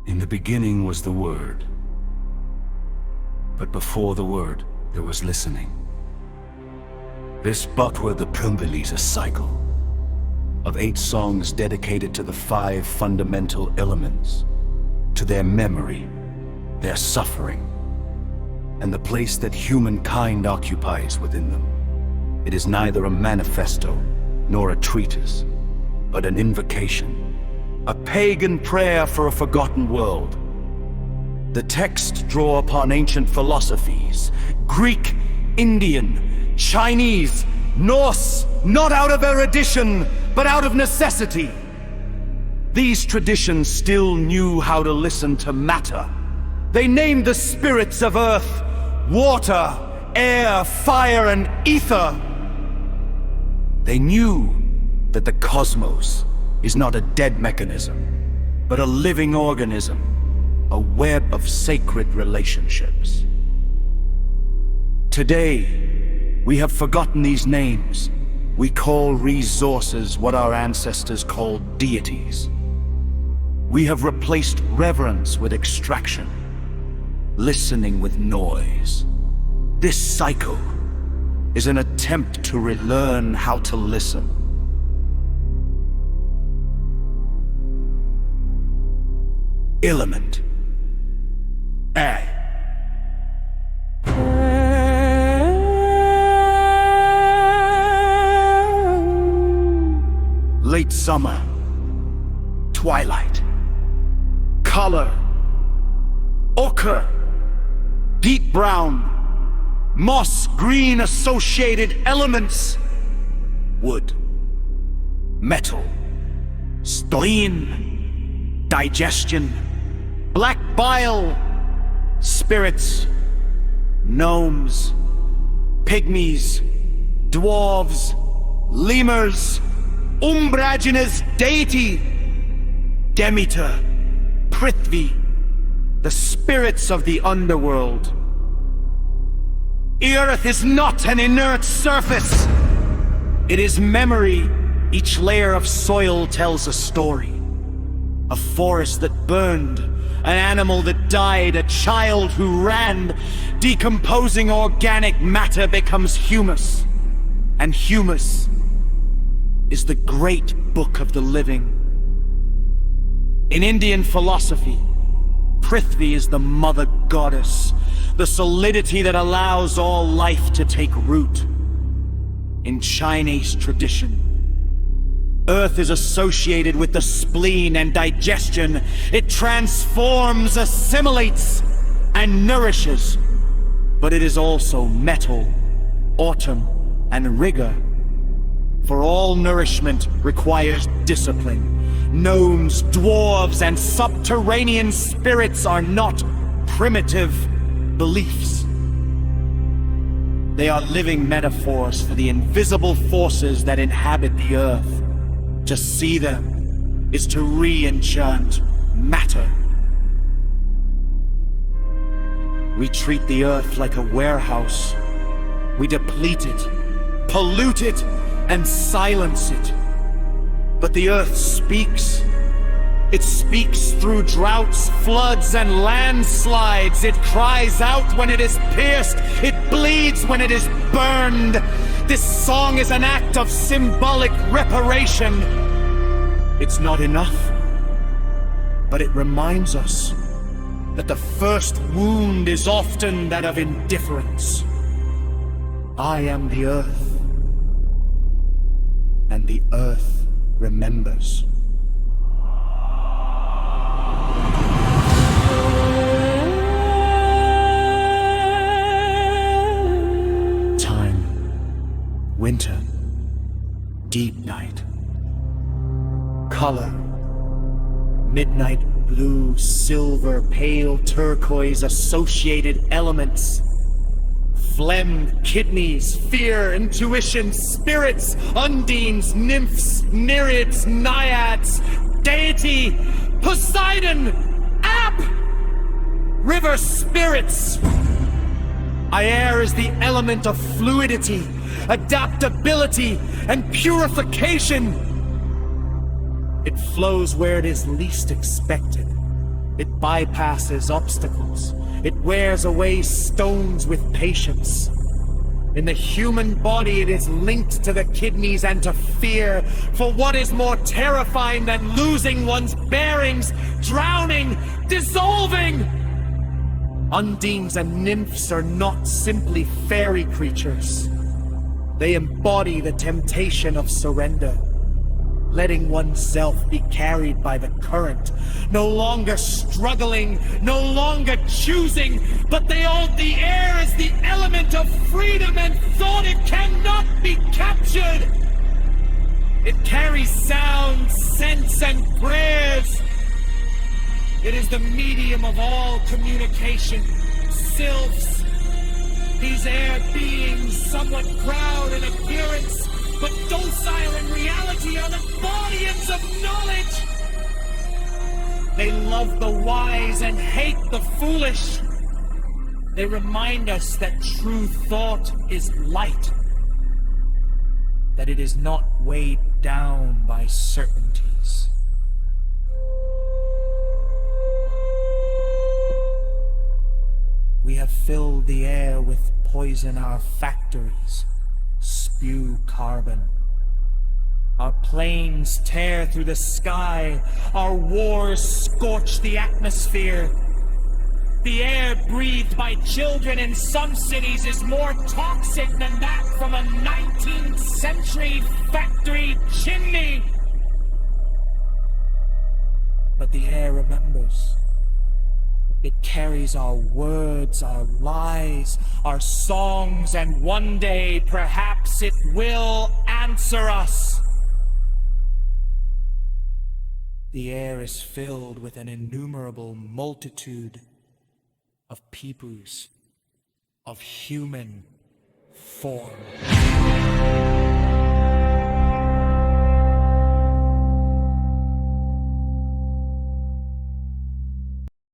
In the beginning was the Word, but before the Word there was listening. This but were the Pumbelisa cycle of 8 songs dedicated to the 5 fundamental elements, to their memory, their suffering, and the place that humankind occupies within them. It is neither a manifesto nor a treatise, but an invocation, a pagan prayer for a forgotten world. The texts draw upon ancient philosophies, Greek, Indian, Chinese, Norse, not out of erudition, but out of necessity. These traditions still knew how to listen to matter. They named the spirits of earth, water, air, fire, and ether. They knew that the cosmos is not a dead mechanism, but a living organism, a web of sacred relationships. Today, we have forgotten these names. We call resources what our ancestors called deities. We have replaced reverence with extraction, listening with noise. This cycle is an attempt to relearn how to listen. Element A. Late summer, twilight, color, ochre, deep brown, moss green associated elements, wood, metal, spleen, digestion, black bile, spirits, gnomes, pygmies, dwarves, lemurs, umbraginous deity, Demeter, Prithvi, the spirits of the underworld. The earth is not an inert surface. It is memory. Each layer of soil tells a story. A forest that burned, an animal that died, a child who ran. Decomposing organic matter becomes humus, and humus is the great book of the living. In Indian philosophy, Prithvi is the mother goddess, the solidity that allows all life to take root. In Chinese tradition, earth is associated with the spleen and digestion. It transforms, assimilates, and nourishes. But it is also metal, autumn, and rigor. For all nourishment requires discipline. Gnomes, dwarves, and subterranean spirits are not primitive beliefs. They are living metaphors for the invisible forces that inhabit the earth. To see them is to re-enchant matter. We treat the earth like a warehouse. We deplete it, pollute it, and silence it. But the earth speaks. It speaks through droughts, floods, and landslides. It cries out when it is pierced. It bleeds when it is burned. This song is an act of symbolic reparation. It's not enough, but it reminds us that the first wound is often that of indifference. I am the earth, and the earth remembers. Time, winter, deep night, color, midnight blue, silver, pale turquoise, associated elements. Phlegm, kidneys, fear, intuition, spirits, undines, nymphs, nereids, naiads, deity, Poseidon, Ap, river spirits. Air is the element of fluidity, adaptability, and purification. It flows where it is least expected, It bypasses obstacles. It wears away stones with patience. In the human body, it is linked to the kidneys and to fear. For what is more terrifying than losing one's bearings, drowning, dissolving? Undines and nymphs are not simply fairy creatures. They embody the temptation of surrender, letting oneself be carried by the current, no longer struggling, no longer choosing, but they hold the air as the element of freedom and thought. It cannot be captured. It carries sound, sense, and prayers. It is the medium of all communication. Sylphs, these air beings, somewhat proud in appearance, but docile in reality, are the guardians of knowledge. They love the wise and hate the foolish. They remind us that true thought is light, that it is not weighed down by certainties. We have filled the air with poison. Our factories spew carbon. Our planes tear through the sky. Our wars scorch the atmosphere. The air breathed by children in some cities is more toxic than that from a 19th century factory chimney. But the air remembers. It carries our words, our lies, our songs, and one day, perhaps, it will answer us. The air is filled with an innumerable multitude of peoples of human form.